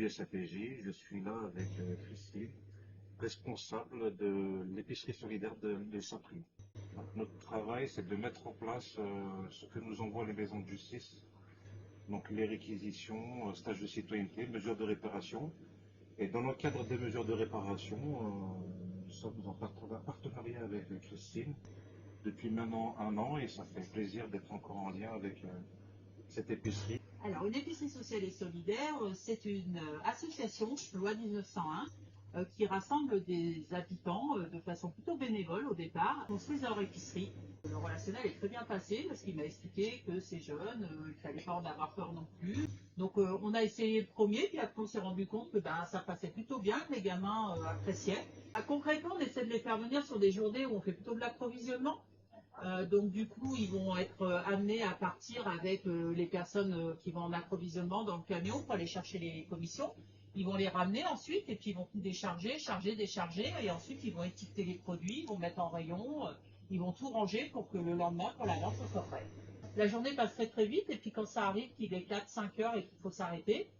SAPJ. Je suis là avec Christine, responsable de l'épicerie solidaire de Saint-Prix. Notre travail, c'est de mettre en place ce que nous envoient les maisons de justice. Donc les réquisitions, stages de citoyenneté, mesures de réparation. Et dans le cadre des mesures de réparation, nous sommes en partenariat avec Christine depuis maintenant 1 an et ça fait plaisir d'être encore en lien avec cette épicerie. Alors, une épicerie sociale et solidaire, c'est une association, loi 1901, qui rassemble des habitants de façon plutôt bénévole au départ, construisent leur épicerie. Le relationnel est très bien passé parce qu'il m'a expliqué que ces jeunes, il ne fallait pas en avoir peur non plus. Donc on a essayé le premier, puis après on s'est rendu compte que ça passait plutôt bien, que les gamins appréciaient. Concrètement, on essaie de les faire venir sur des journées où on fait plutôt de l'approvisionnement. Donc du coup, ils vont être amenés à partir avec les personnes qui vont en approvisionnement dans le camion pour aller chercher les commissions. Ils vont les ramener ensuite et puis ils vont tout décharger, charger, décharger et ensuite ils vont étiqueter les produits, ils vont mettre en rayon, ils vont tout ranger pour que le lendemain, pour la vente, ce soit prêt. La journée passe très très vite et puis quand ça arrive qu'il est 4-5 heures et qu'il faut s'arrêter,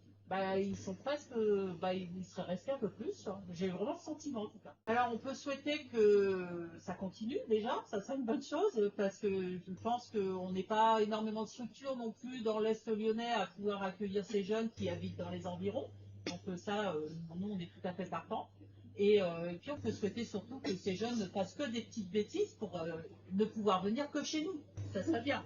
ils sont presque, ils seraient restés un peu plus. J'ai vraiment ce sentiment en tout cas. Alors on peut souhaiter que ça continue déjà, ça serait une bonne chose parce que je pense qu'on n'est pas énormément de structures non plus dans l'Est lyonnais à pouvoir accueillir ces jeunes qui habitent dans les environs. Donc ça, nous on est tout à fait partants. Et puis on peut souhaiter surtout que ces jeunes ne fassent que des petites bêtises pour ne pouvoir venir que chez nous. Ça serait bien.